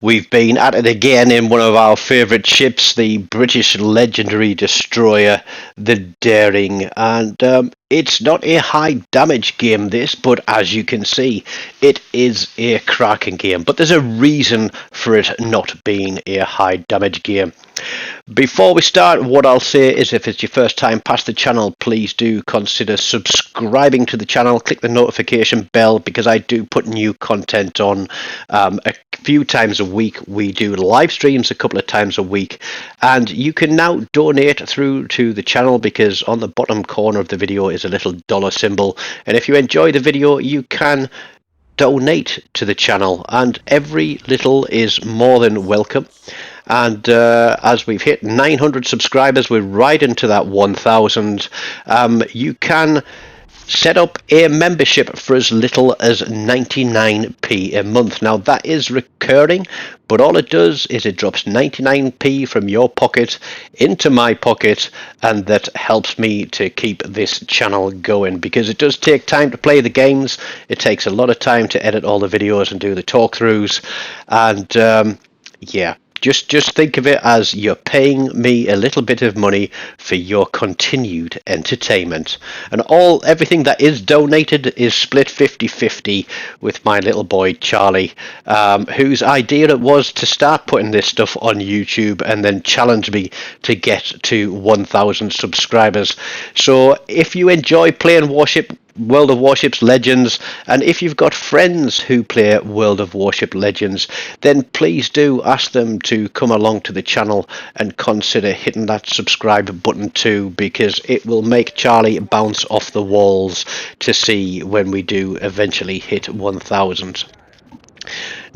We've been at it again in one of our favourite ships, the British legendary destroyer, the Daring, and it's not a high damage game this, but as you can see, it is a Kraken game, but there's a reason for it not being a high damage game. Before we start, what I'll say is if it's your first time past the channel, please do consider subscribing to the channel, click the notification bell because I do put new content on a few times a week. We do live streams a couple of times a week, and you can now donate through to the channel because on the bottom corner of the video is a little dollar symbol, and if you enjoy the video you can donate to the channel, and every little is more than welcome. And as we've hit 900 subscribers, we're right into that 1000. You can set up a membership for as little as 99p a month. Now that is recurring, but all it does is it drops 99p from your pocket into my pocket, and that helps me to keep this channel going because it does take time to play the games. It takes a lot of time to edit all the videos and do the talk throughs, and yeah, just think of it as you're paying me a little bit of money for your continued entertainment. And everything that is donated is split 50-50 with my little boy Charlie, whose idea it was to start putting this stuff on YouTube and then challenge me to get to 1000 subscribers. So if you enjoy playing World of Warships Legends, and if you've got friends who play World of Warship Legends, then please do ask them to come along to the channel and consider hitting that subscribe button too, because it will make Charlie bounce off the walls to see when we do eventually hit 1000.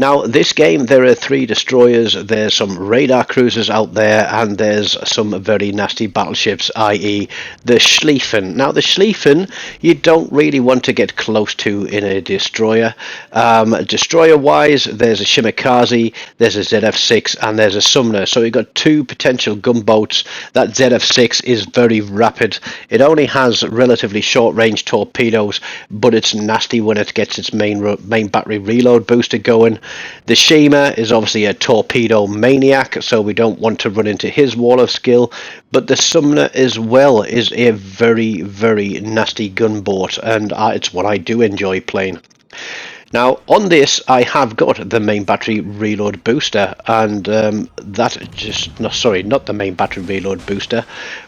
Now this game, there are 3 destroyers, there's some radar cruisers out there, and there's some very nasty battleships, i.e. the Schlieffen. Now the Schlieffen you don't really want to get close to in a destroyer. Destroyer wise, there's a Shimakaze, there's a ZF6, and there's a Sumner. So you've got 2 potential gunboats. That ZF6 is very rapid. It only has relatively short range torpedoes, but it's nasty when it gets its main battery reload booster going. The Shima is obviously a torpedo maniac, so we don't want to run into his wall of skill, but the Sumner as well is a very, very nasty gunboat, and it's what I do enjoy playing. Now on this I have got the main battery reload booster, and not the main battery reload booster,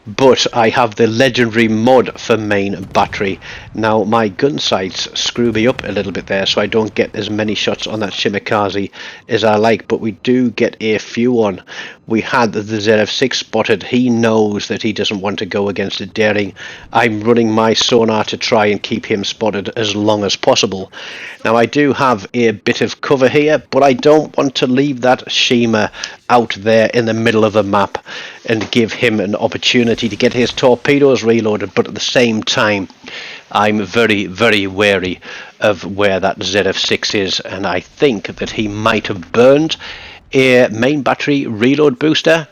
but I have the legendary mod for main battery. Now my gun sights screw me up a little bit there, so I don't get as many shots on that Shimakaze as I like, but we do get a few on. We had the ZF6 spotted. He knows that he doesn't want to go against the Daring. I'm running my sonar to try and keep him spotted as long as possible. Now I do have a bit of cover here, but I don't want to leave that Shima out there in the middle of the map and give him an opportunity to get his torpedoes reloaded, but at the same time I'm very, very wary of where that ZF6 is, and I think that he might have burned a main battery reload booster.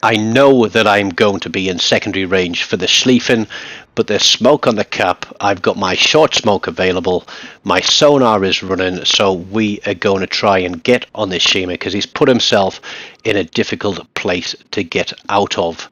I know that I'm going to be in secondary range for the Schlieffen, but there's smoke on the cap. I've got my short smoke available, my sonar is running, so we are going to try and get on this Shima because he's put himself in a difficult place to get out of.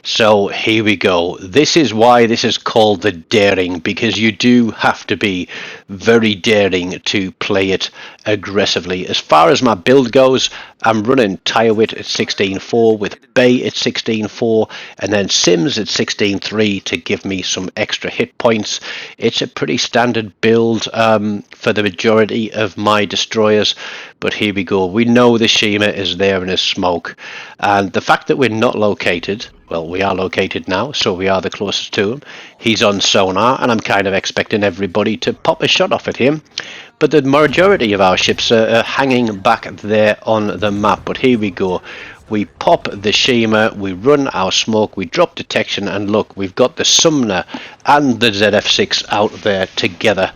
So here we go. This is why this is called the Daring, because you do have to be very daring to play it aggressively. As far as my build goes, I'm running Tyrewit at 16.4 with Bay at 16.4 and then Sims at 16.3 to give me some extra hit points. It's a pretty standard build for the majority of my destroyers, but here we go. We know the Shima is there in his smoke, and the fact that we're not located, well, we are located now, so we are the closest to him. He's on sonar, and I'm kind of expecting everybody to pop a shot off at him, but the majority of our ships are hanging back there on the map. But here we go. We pop the Shima, we run our smoke, we drop detection, and look, we've got the Sumner and the ZF6 out there together.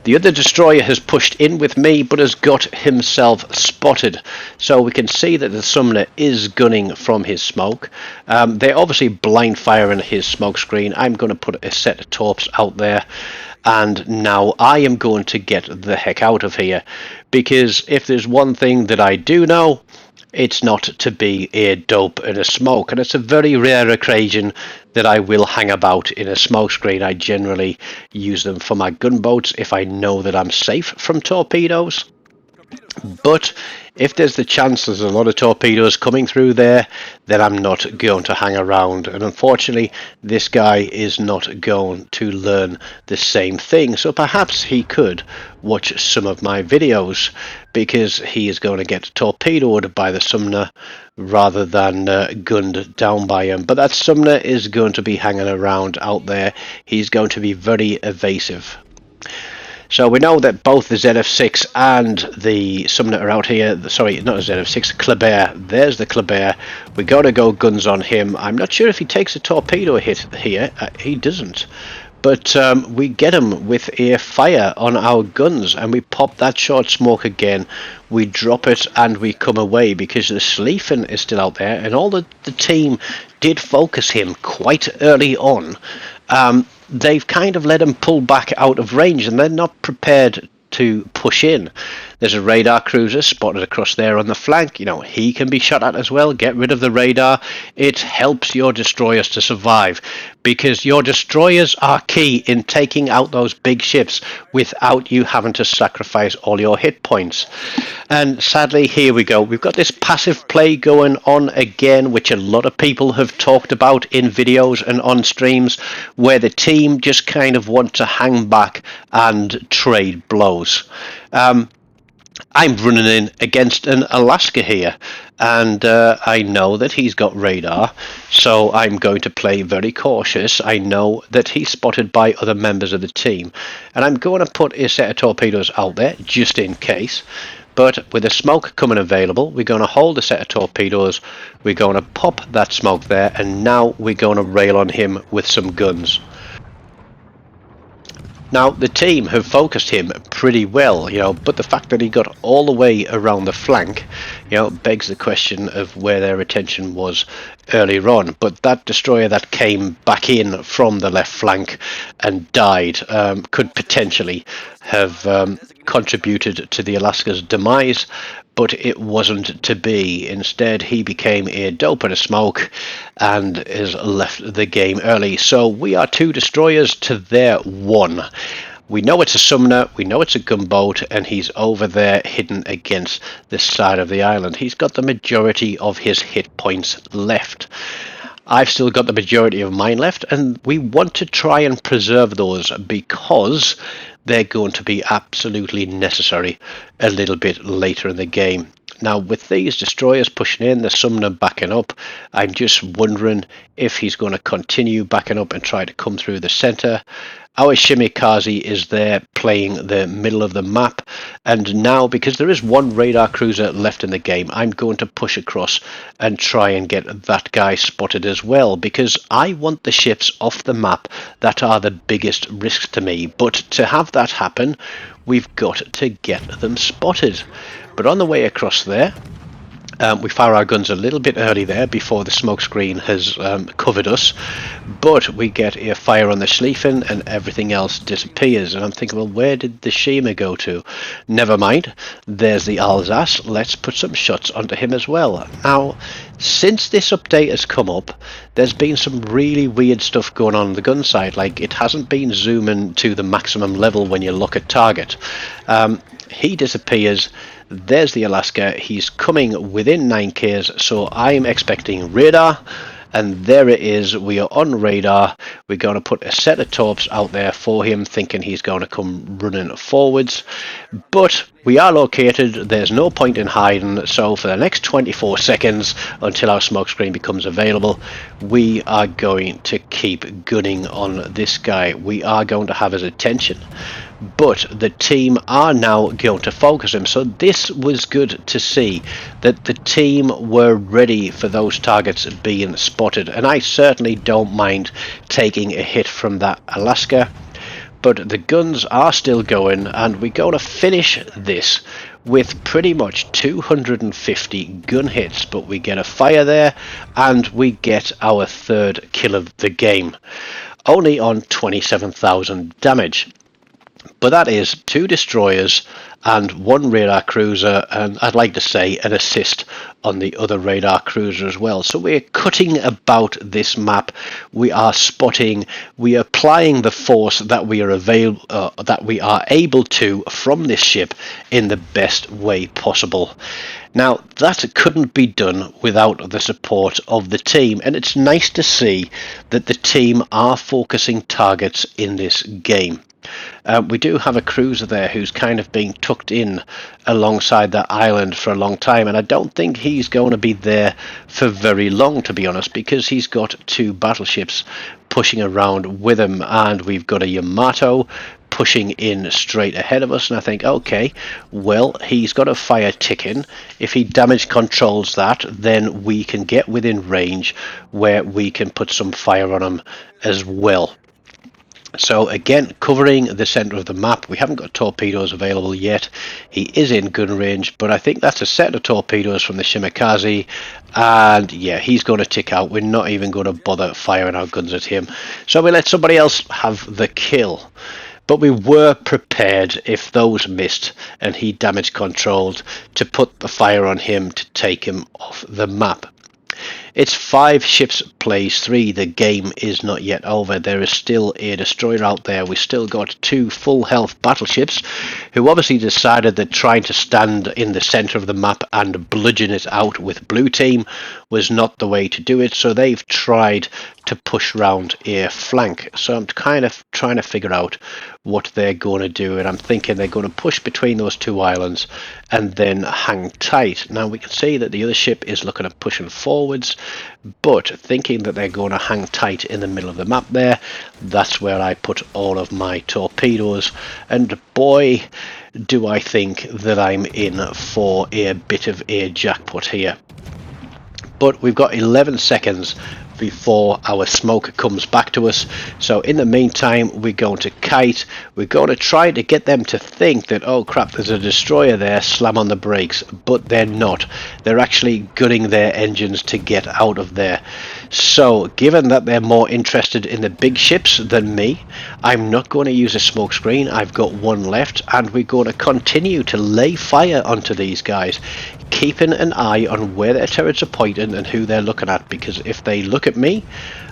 The other destroyer has pushed in with me but has got himself spotted, so we can see that the Sumner is gunning from his smoke. They're obviously blind firing his smoke screen. I'm going to put a set of torps out there, and now I am going to get the heck out of here, because if there's one thing that I do know, it's not to be a dope in a smoke, and it's a very rare occasion that I will hang about in a smoke screen. I generally use them for my gunboats if I know that I'm safe from torpedoes. But if there's the chance there's a lot of torpedoes coming through there, then I'm not going to hang around. And unfortunately, this guy is not going to learn the same thing. So perhaps he could watch some of my videos, because he is going to get torpedoed by the Sumner rather than gunned down by him. But that Sumner is going to be hanging around out there. He's going to be very evasive. So we know that both the ZF6 and the Sumner are out here. Sorry, not a ZF6, Kleber. There's the Kleber. We got to go guns on him. I'm not sure if he takes a torpedo hit here. He doesn't. But we get him with a fire on our guns, and we pop that short smoke again. We drop it and we come away, because the Schlieffen is still out there, and all the team did focus him quite early on. They've kind of let him pull back out of range, and they're not prepared to push in. There's a radar cruiser spotted across there on the flank. You know, he can be shot at as well. Get rid of the radar. It helps your destroyers to survive, because your destroyers are key in taking out those big ships without you having to sacrifice all your hit points. And sadly, here we go. We've got this passive play going on again, which a lot of people have talked about in videos and on streams, where the team just kind of want to hang back and trade blows. I'm running in against an Alaska here, and I know that he's got radar, so I'm going to play very cautious. I know that he's spotted by other members of the team, and I'm going to put a set of torpedoes out there just in case. But with the smoke coming available, we're going to hold a set of torpedoes, we're going to pop that smoke there, and now we're going to rail on him with some guns. Now, the team have focused him pretty well, you know, but the fact that he got all the way around the flank, you know, begs the question of where their attention was earlier on. But that destroyer that came back in from the left flank and died could potentially have contributed to the Alaska's demise, but it wasn't to be. Instead, he became a dope and a smoke and has left the game early. So we are 2 destroyers to their 1. We know it's a Sumner, we know it's a gunboat, and he's over there hidden against the side of the island. He's got the majority of his hit points left. I've still got the majority of mine left, and we want to try and preserve those, because they're going to be absolutely necessary a little bit later in the game. Now, with these destroyers pushing in, the Sumner backing up, I'm just wondering if he's going to continue backing up and try to come through the center. Our Shimikaze is there playing the middle of the map, and now, because there is 1 radar cruiser left in the game, I'm going to push across and try and get that guy spotted as well, because I want the ships off the map that are the biggest risks to me. But to have that happen, we've got to get them spotted. But on the way across there, we fire our guns a little bit early there before the smoke screen has covered us, but we get a fire on the Schlieffen and everything else disappears. And I'm thinking, well, where did the Shima go to? Never mind, there's the Alsace. Let's put some shots onto him as well. Now, since this update has come up, there's been some really weird stuff going on the gun side. Like, it hasn't been zooming to the maximum level when you look at target. He disappears. There's the Alaska. He's coming within 9Ks, so I'm expecting radar, and there it is. We are on radar. We're going to put a set of torps out there for him, thinking he's going to come running forwards, but we are located. There's no point in hiding, so for the next 24 seconds until our smoke screen becomes available, we are going to keep gunning on this guy. We are going to have his attention, but the team are now going to focus him. So this was good to see, that the team were ready for those targets being spotted, and I certainly don't mind taking a hit from that Alaska. But the guns are still going, and we're going to finish this with pretty much 250 gun hits. But we get a fire there, and we get our 3rd kill of the game, only on 27,000 damage. But that is 2 destroyers and 1 radar cruiser, and I'd like to say an assist on the other radar cruiser as well. So we're cutting about this map. We are spotting, we are applying the force that we are able to from this ship in the best way possible. Now, that couldn't be done without the support of the team, and it's nice to see that the team are focusing targets in this game. We do have a cruiser there who's kind of being tucked in alongside that island for a long time, and I don't think he's going to be there for very long, to be honest, because he's got 2 battleships pushing around with him, and we've got a Yamato pushing in straight ahead of us, and I think, okay, well, he's got a fire ticking. If he damage controls that, then we can get within range where we can put some fire on him as well. So again, covering the centre of the map. We haven't got torpedoes available yet. He is in gun range, but I think that's a set of torpedoes from the Shimakaze, and yeah, he's going to tick out. We're not even going to bother firing our guns at him, so we let somebody else have the kill. But we were prepared if those missed and he damage controlled to put the fire on him to take him off the map. It's 5 ships plays 3. The game is not yet over. There is still a destroyer out there. We still got 2 full health battleships who obviously decided that trying to stand in the center of the map and bludgeon it out with blue team was not the way to do it. So they've tried to push round a flank. So I'm kind of trying to figure out what they're going to do, and I'm thinking they're going to push between those 2 islands and then hang tight. Now we can see that the other ship is looking at pushing forwards, but thinking that they're going to hang tight in the middle of the map there, that's where I put all of my torpedoes, and boy do I think that I'm in for a bit of a jackpot here. But we've got 11 seconds before our smoke comes back to us, so in the meantime we're going to kite. We're going to try to get them to think that, oh crap, there's a destroyer there, slam on the brakes, but they're not. They're actually gunning their engines to get out of there. So given that they're more interested in the big ships than me, I'm not going to use a smoke screen. I've got 1 left, and we're going to continue to lay fire onto these guys, keeping an eye on where their turrets are pointing and who they're looking at, because if they look at me,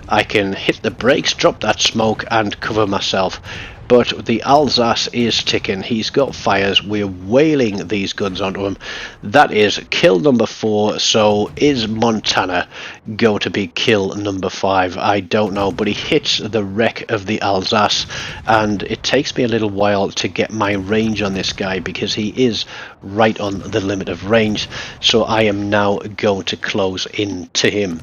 I can hit the brakes, drop that smoke and cover myself. But the Alsace is ticking. He's got fires. We're wailing these guns onto him. That is kill number 4. So is Montana going to be kill number 5? I don't know, but he hits the wreck of the Alsace, and it takes me a little while to get my range on this guy because he is right on the limit of range. So I am now going to close in to him.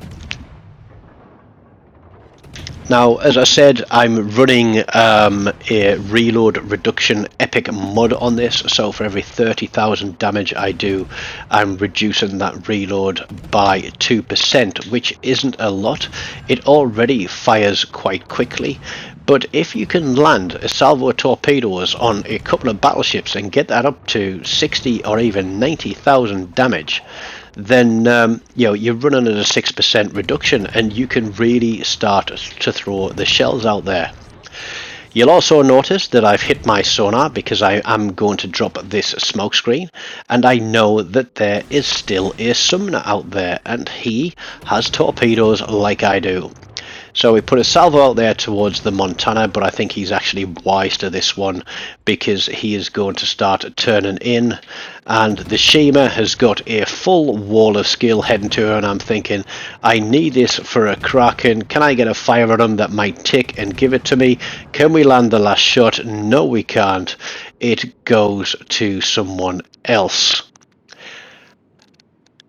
Now, as I said, I'm running a reload reduction epic mod on this, so for every 30,000 damage I do, I'm reducing that reload by 2%, which isn't a lot. It already fires quite quickly, but if you can land a salvo of torpedoes on a couple of battleships and get that up to 60 or even 90,000 damage, then you're running at a 6% reduction, and you can really start to throw the shells out there. You'll also notice that I've hit my sonar because I am going to drop this smoke screen, and I know that there is still a summoner out there, and he has torpedoes like I do. So we put a salvo out there towards the Montana, but I think he's actually wise to this one because he is going to start turning in, and the Shima has got a full wall of skill heading to her, and I'm thinking, I need this for a Kraken. Can I get a fire on him that might tick and give it to me? Can we land the last shot? No, we can't. It goes to someone else.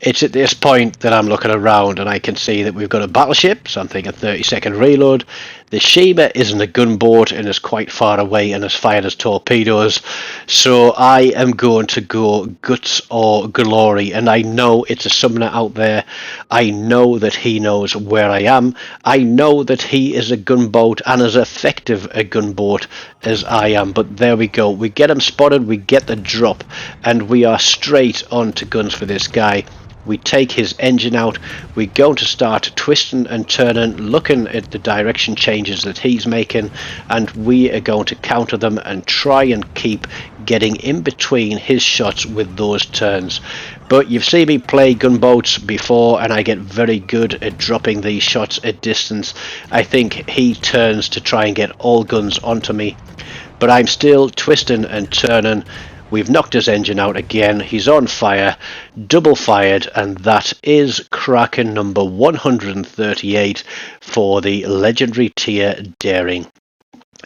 It's at this point that I'm looking around and I can see that we've got a battleship, so I'm thinking 30-second reload. The Shima isn't a gunboat and is quite far away and has fired as torpedoes, so I am going to go guts or glory, and I know it's a summoner out there. I know that he knows where I am. I know that he is a gunboat and as effective a gunboat as I am, but there we go. We get him spotted, we get the drop, and we are straight on to guns for this guy. We take his engine out. We're going to start twisting and turning, looking at the direction changes that he's making, and we are going to counter them and try and keep getting in between his shots with those turns. But you've seen me play gunboats before, and I get very good at dropping these shots at distance. I think he turns to try and get all guns onto me, but I'm still twisting and turning. We've knocked his engine out again. He's on fire, double fired, and that is Kraken number 138 for the legendary tier daring.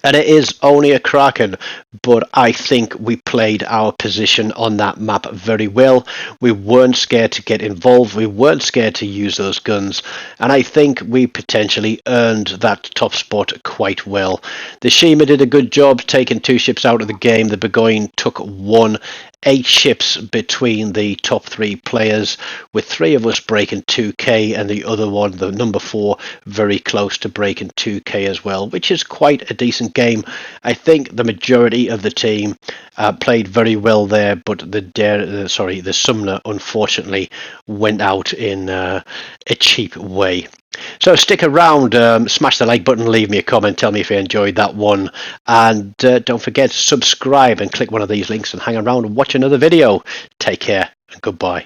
And it is only a Kraken, but I think we played our position on that map very well. We weren't scared to get involved. We weren't scared to use those guns. And I think we potentially earned that top spot quite well. The Shima did a good job taking 2 ships out of the game. The Burgoyne took 1. 8 ships between the top 3 players, with 3 of us breaking 2k and the other one, the number 4, very close to breaking 2k as well, which is quite a decent game. I think the majority of the team played very well there, but the Sumner unfortunately went out in a cheap way. So stick around, smash the like button, leave me a comment, tell me if you enjoyed that one, and don't forget to subscribe and click one of these links and hang around and watch another video. Take care and goodbye.